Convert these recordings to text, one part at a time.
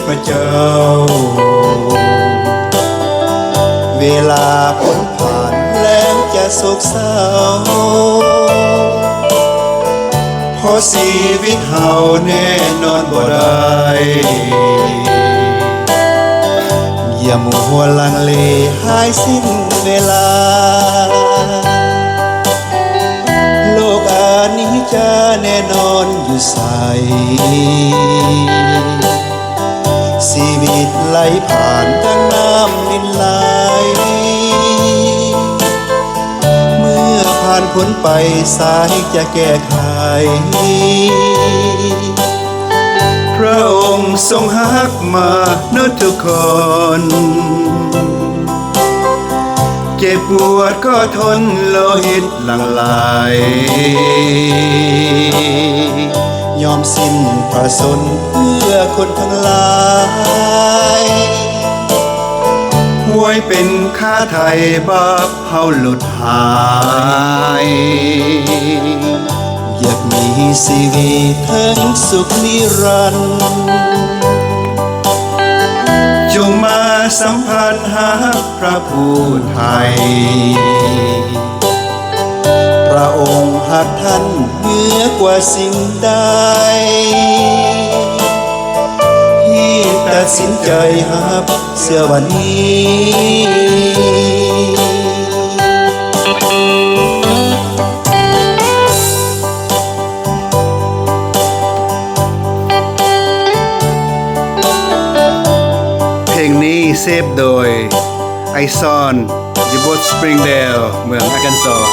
พระเจ้าเวลาพ้นผ่านแล้วจะโศกเศร้าเพราะชีวิตเฮาแน่นอนบ่ได้อย่ามัวลังเลหายสิ้นเวลาโลกอานี้จะแน่นอนอยู่ไสชีวิตไหลผ่านดังน้ำนินไหลเมื่อผ่านพ้นไปสายจะแก้ไขพระองค์ทรงฮักมานุทุกคนเจ็บปวดก็ทนโลหิตหลั่งไหลยอมสิ้นพระชนเพื่อคนทั้งหลายไว้เป็นค่าไถ่บาปเฮาหลุดหายอยากมีชีวิตถึงสุขนิรันดร์จงมาสัมพันธ์หาพระผู้ไทยพระองค์หักท่านเหนือกว่าสิ่งใดที่ตัดสินใจหับเสื้อวันนี้เพลงนี้เซฟโดยไอซอนอยู่บนสปริงเดลเมืองอาร์คันซอส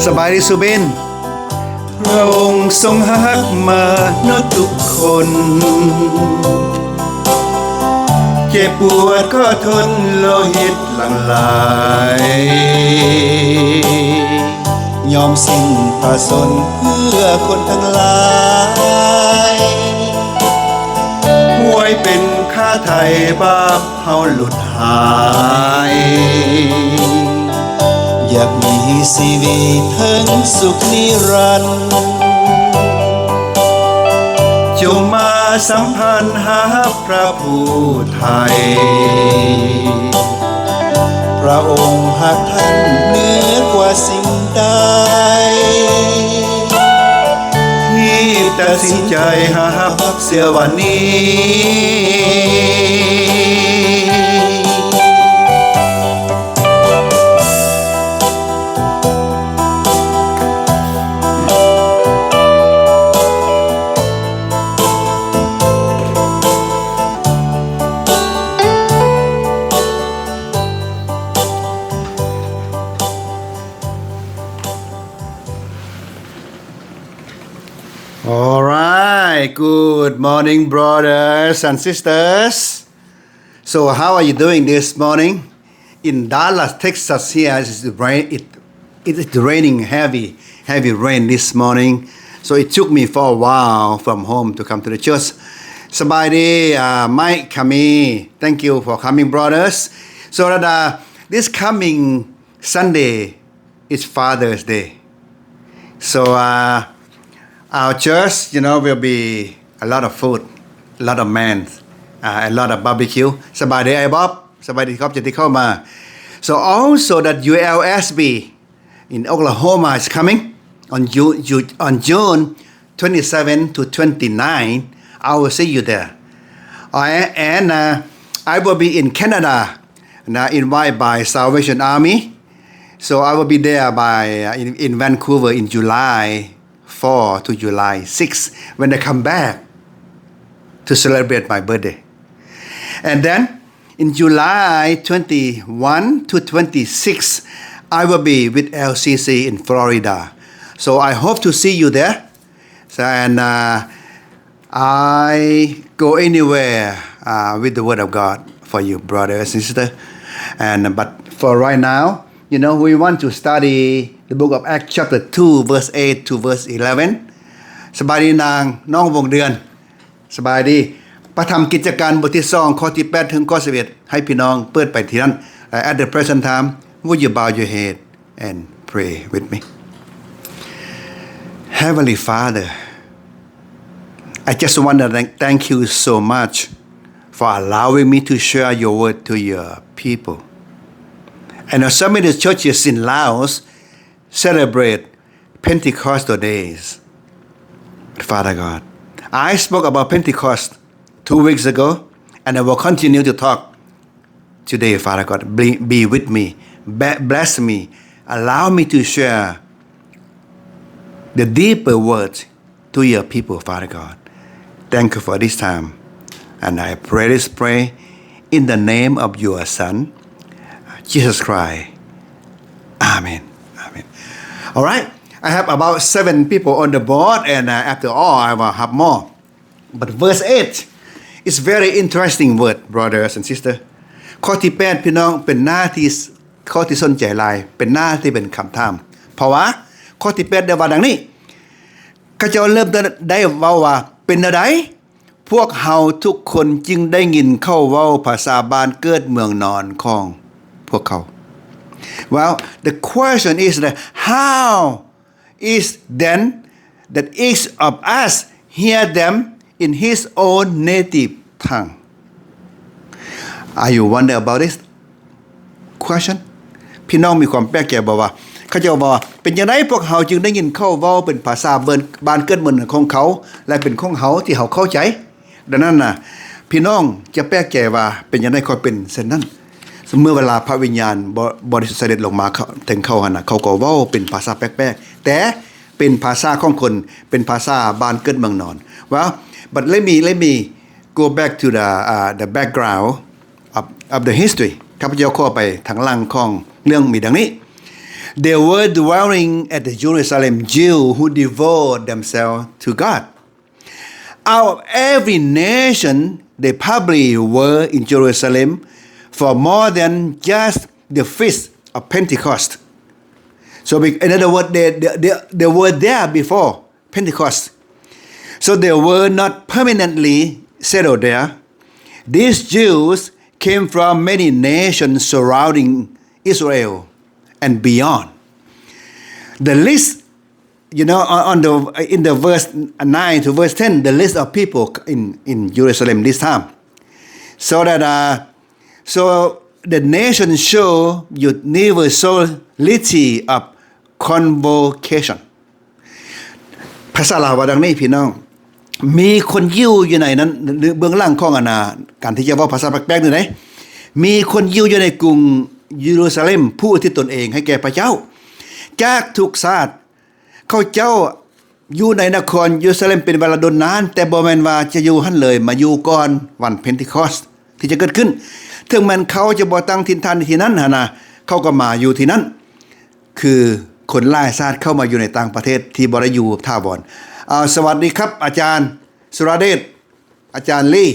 สบายดีสุบินพระองค์ทรงฮักมานุทุกคนเจ็บปวดก็ทนโลหิตหลั่งไหลยอมสิ้นพระชนเพื่อคนทั้งหลายไว้เป็นค่าไถ่บาปเฮาหลุดหายอยากมีชีวิตถึงสุขนิรันดร์จงมาสัมพันธ์หาพระผู้ไทยพระองค์หักท่านเหนือกว่าสิ่งใดที่ตัดสินใจหาเสียวันนี้Good morning, brothers and sisters. So, how are you doing this morning? In Dallas, Texas, here it's raining heavy rain this morning. So, it took me for a while from home to come to the church. สบายดี Mike, Kami, thank you for coming, brothers. So, this coming Sunday is Father's Day. So, our church, will be a lot of food, a lot of men, a lot of barbecue. สบายดีไอ้บ๊อบสบายดีครับจะที่เข้ามา So also that ULSB in Oklahoma is coming on June 27 to 29. I will see you there. And I will be in Canada, invited by Salvation Army. So I will be there in Vancouver in July 4 to July 6 when I come back to celebrate my birthday. And then in July 21 to 26 I will be with LCC in Florida. So I hope to see you there. And I go anywhere with the word of God for you, brother and sister. But for right now, we want to study the book of Acts chapter 2 verse 8 to verse 11. สบายดีนางน้องวงเดือนสบายดีพระธรรมกิจการบทที่2ข้อที่8ถึงข้อ11ให้พี่น้องเปิดไปที่นั้น At the present time would you bow your head and pray with me. Heavenly Father, I just want to thank you so much for allowing me to share your word to your people. And so many churches in Laos celebrate Pentecostal days. Father God, I spoke about Pentecost 2 weeks ago, and I will continue to talk today, Father God. Be with me, bless me, allow me to share the deeper words to your people, Father God. Thank you for this time. And I pray this prayer in the name of your Son, Jesus Christ. Amen. Amen. All right. I have about 7 people on the board, and after all, I will have more. But verse 8 is very interesting word, brothers and sisters. ข้อที่8พี่น้องเป็นหน้าที่ข้อที่สนใจหลายเป็นหน้าที่เป็นคำถามเพราะว่าข้อที่8ได้ว่าดังนี้เขาเจ้าเริ่มได้เว้าว่าเป็นจังได๋พวกเฮาทุกคนจึงได้ยินเข้าเว้าภาษาบ้านเกิดเมืองนอนของพวกเขา Well, the question is that how is then that each of us hear them in his own native tongue? Are you wonder about this question? พี่น้องมีความแปลกใจบ่ว่าเขาเจ้าว่าเป็นจังได๋พวกเฮาจึงได้ยินเข้าเว้าเป็นภาษาบ้านเกิดเมืองของเขาและเป็นของเฮาที่เฮาเข้าใจดังนั้นน่ะพี่น้องจะแปลกใจว่าเป็นจังได๋ค่อยเป็นเช่นนั้นเมื่อเวลาพระวิญญาณบริสุทธิ์เสด็จลงมาถึงเขาหั่นน่ะเขาก็เว้าเป็นภาษาแปลกๆแต่เป็นภาษาของคนเป็นภาษาบ้านเกิดเมืองนอน Well, but let me go back to the background of the history ข้าพเจ้าขอไปทางหลังของเรื่องมีดังนี้ There were dwelling at the Jerusalem Jews who devote themselves to God. Out of every nation, they probably were in Jerusalem for more than just the feast of Pentecost. So in other words, they were there before Pentecost. So they were not permanently settled there. These Jews came from many nations surrounding Israel and beyond. The list, in the verse 9 to verse 10, the list of people in Jerusalem this time. So the nation show universality of convocation. ภาษาลาวว่าดังนี้พี่น้องมีคนยิวอยู่ในนั้นเบื้องหลังของการที่จะเว้าภาษาแปลกๆนี่ไดมีคนยิวอยู่ในกรุงเยรูซาเล็มผู้ที่ตนเองให้แก่พระเจ้าจากทุกชาติเขาเจ้าอยู่ในนครเยรูซาเล็มเป็นเวลาดนนานแต่บ่แม่นว่าจะอยู่หั่นเลยมาอยู่ก่อนวันเพนทิคอสที่จะเกิดขึ้นถึงแม้นเขาจะบ่ตั้งถิ่นฐานที่นั้นหั่นน่ะเขาก็มาอยู่ที่นั้นคือคนหลายชาติเข้ามาอยู่ในต่างประเทศที่บ่ได้อยู่ถาวรสวัสดีครับอาจารย์สุรเดชอาจารย์ลี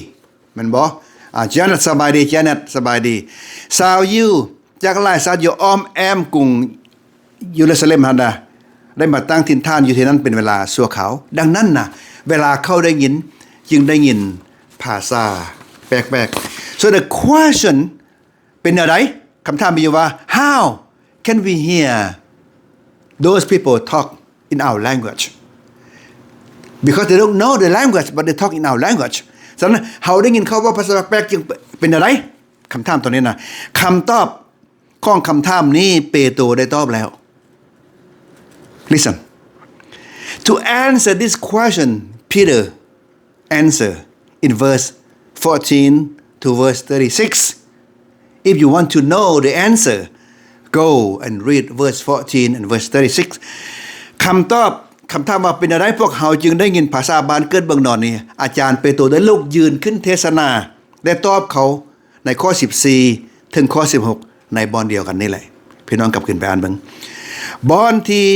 แม่นบ่เจเน็ตสบายดีเจเน็ตสบายดีชาวยิวจากหลายชาติอยู่อ้อมแอมกรุงเยรูซาเล็มหั่นน่ะได้มาตั้งถิ่นฐานอยู่ที่นั้นเป็นเวลาชั่วคราวดังนั้นน่ะเวลาเขาได้ยินจึงได้ยินภาษาแปลกๆ So the question เป็นอะไรคำถามมีอยู่ว่า How can we hear those people talk in our language? Because they don't know the language but they talk in our language ฉะนั้นเฮาได้ยินเขาว่าภาษาแปลกๆจึงเป็นอะไรคำถามตัวนี้นะคำตอบของคำถามนี้เปโตรได้ตอบแล้ว Listen to answer this question Peter answer in verse 14 to verse 36 if you want to know the answer go and read verse 14 and verse 36คำตอบคำถามว่าเป็นอะไรพวกเฮาจึงได้ยินภาษาบ้านเกิดเมืองนอนนี้อาจารย์เปโตรได้ลุกยืนขึ้นเทศนาได้ตอบเขาในข้อ14ถึงข้อ16ในบอนเดียวกันนี่แหละพี่น้องกลับขึ้นไปอ่านเบิ่งบอนที่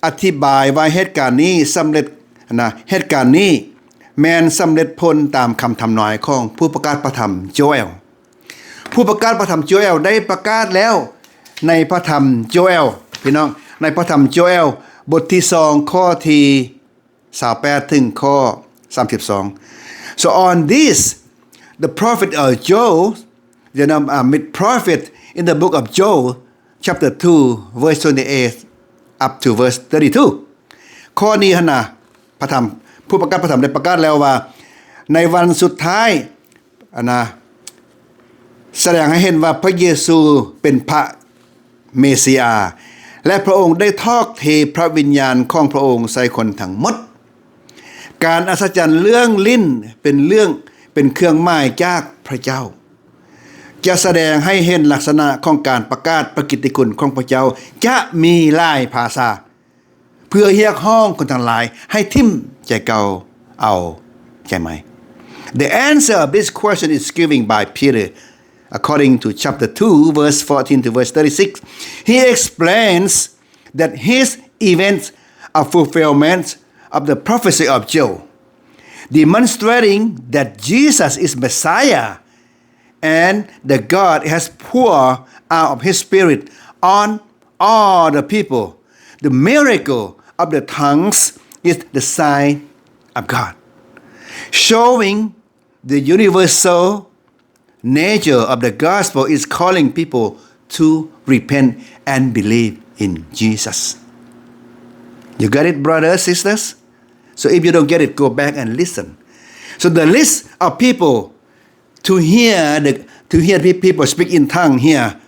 อธิบายว่าเหตุการณ์นี้สำเร็จเหตุการณ์นี้แม้นสำเร็จผลตามคำทำนายของผู้ประกาศพระธรรมโจเอลผู้ประกาศพระธรรมโจเอลได้ประกาศแล้วในพระธรรมโจเอลพี่น้องในพระธรรมโจเอลบทที่2ข้อที่28ถึงข้อ32 So on this the prophet Joel prophet in the book of Joel chapter 2 verse 28 up to verse 32 ข้อนี้หั่นน่ะพระธรรมผู้ประกาศพระธรรมได้ประกาศแล้วว่าในวันสุดท้ายแสดงให้เห็นว่าพระเยซูเป็นพระเมสสิอาและพระองค์ได้ทอกเทพระวิญญาณของพระองค์ใส่คนทั้งหมดการอัศจรรย์เรื่องลิ้นเป็นเครื่องหมายจากพระเจ้าจะแสดงให้เห็นลักษณะของการประกาศพระกิตติคุณของพระเจ้าจะมีหลายภาษาเพื่อเรียกห้องคนทั้งหลายให้ทิ่มใจเก่าเอาใช่ไหม The answer of this question is given by Peter according to chapter 2 verse 14 to verse 36 he explains that his events are fulfillment of the prophecy of Joel demonstrating that Jesus is Messiah and that God has poured out of his spirit on all the people the miracle of the tongues is the sign of God showing the universal nature of the gospel is calling people to repent and believe in Jesus. You got it, brothers, sisters? So if you don't get it, go back and listen. So the list of people to hear people speak in tongue here,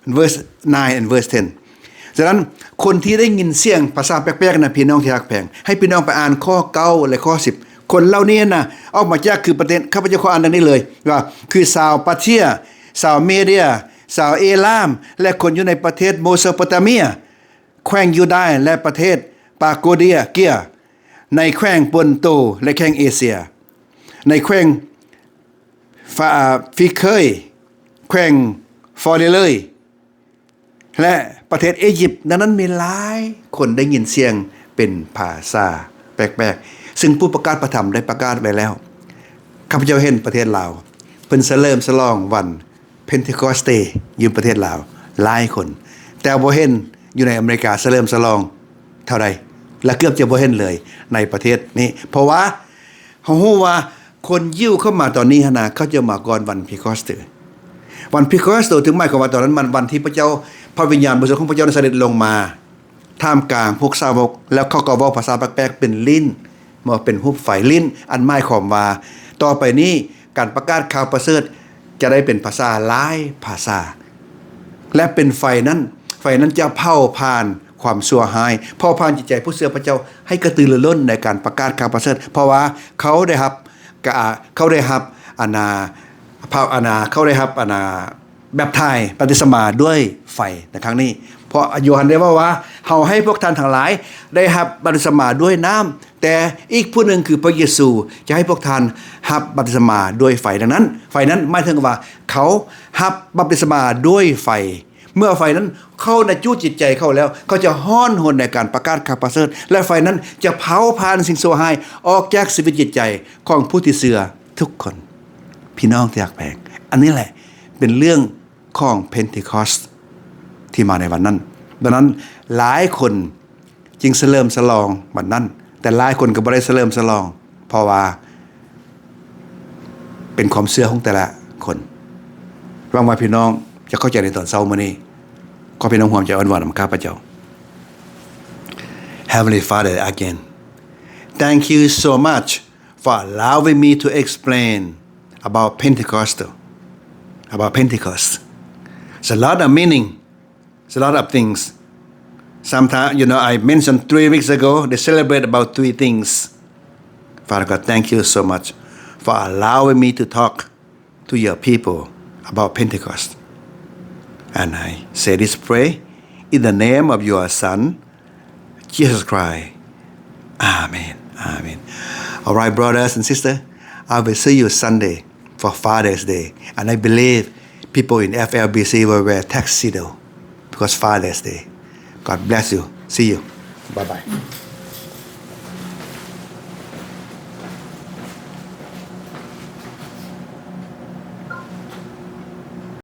verse 9 and verse 10. ฉะนั้นคนที่ได้ยินเสียงภาษาแปลกๆนะพี่น้องที่รักแพงให้พี่น้องไปอ่านข้อ9และข้อ10คนเหล่านี้นะออกมาจากคือประเทศข้าพเจ้าขออ่านดังนี้เลยว่าคือชาวปาเทียชาวเมเดียชาวเอลามและคนอยู่ในประเทศโมโสโปเตเมียแคว้นยูดาห์และประเทศปาโกเดียเกียในแคว้นปอนโตและแคว้นเอเชียในแคว้นฟิเคยแคว้นฟอร์เดเลยและประเทศอียิปต์นั้นมีหลายคนได้ยินเสียงเป็นภาษาแปลกๆซึ่งผู้ประกาศพระธรรมได้ประกาศไว้แล้วข้าพเจ้าเห็นประเทศลาวเพิ่นเริ่มฉลองวันเพนเทคอสเตอยู่ประเทศลาวหลายคนแต่บ่เห็นอยู่ในอเมริกาเริ่มฉลองเท่าใดและเกือบจะบ่เห็นเลยในประเทศนี้เพราะว่าเฮาฮู้ว่าคนยิวเข้ามาตอนนี้นะเขาจะมาก่อนวันเพนเทคอสเตวันเพนเทคอสเตถึงหมายความว่าตอนนั้นมันวันที่พระเจ้าพระวิญญาณบริสุทธิ์ของพระเจ้าได้เสด็จลงมาท่ามกลางพวกสาวกแล้วเขาก็เว้าภาษาแปลกๆเป็นลิ้นมาเป็นรูปไฟลิ้นอันหมายความว่าต่อไปนี้การประกาศข่าวประเสริฐจะได้เป็นภาษาหลายภาษาและเป็นไฟนั้นจะเผาผ่านความชั่วร้ายเผาผ่านจิตใจผู้เชื่อพระเจ้าให้กระตือรือร้นในการประกาศข่าวประเสริฐเพราะว่าเขาได้รับแบบทายปฏิสมาด้วยไฟในครั้งนี้เพราะโยฮันได้ว่าเฮาให้พวกท่านทั้งหลายได้รับบัพติศมาด้วยน้ำแต่อีกผู้หนึ่งคือพระเยซูจะให้พวกท่านรับบัพติศมาด้วยไฟดังนั้นไฟนั้นหมายถึงว่าเขารับบัพติศมาด้วยไฟเมื่อไฟนั้นเข้าในจุจิตใจเขาแล้วเขาจะฮ้อนหนในการประกาศข่าวประเสริฐและไฟนั้นจะเผาผ่านสิ่งชั่วร้ายออกจากชีวิตจิตใจของผู้ที่เชื่อทุกคนพี่น้องที่รักแพงอันนี้แหละเป็นเรื่องของเพนเทคอสต์ที่มาในวันนั้นดังนั้นหลายคนจึงเฉลิมฉลองวันนั้นแต่หลายคนก็บ่ได้เฉลิมฉลองเพราะว่าเป็นความเชื่อของแต่ละคนหวังว่าพี่น้องจะเข้าใจในตอนเช้ามื้อนี้ขอพี่น้องร่วมใจอ้อนวอนนำข้าพเจ้า Heavenly Father again thank you so much for allowing me to explain about Pentecost. It's a lot of meaning. It's a lot of things. Sometimes, I mentioned 3 weeks ago, they celebrate about 3 things. Father God, thank you so much for allowing me to talk to your people about Pentecost. And I say this prayer in the name of your Son, Jesus Christ. Amen. Amen. All right, brothers and sisters, I will see you Sunday for Father's Day. And I believe people in FLBC will wear tuxedo because Father's Day. God bless you. See you. Bye-bye.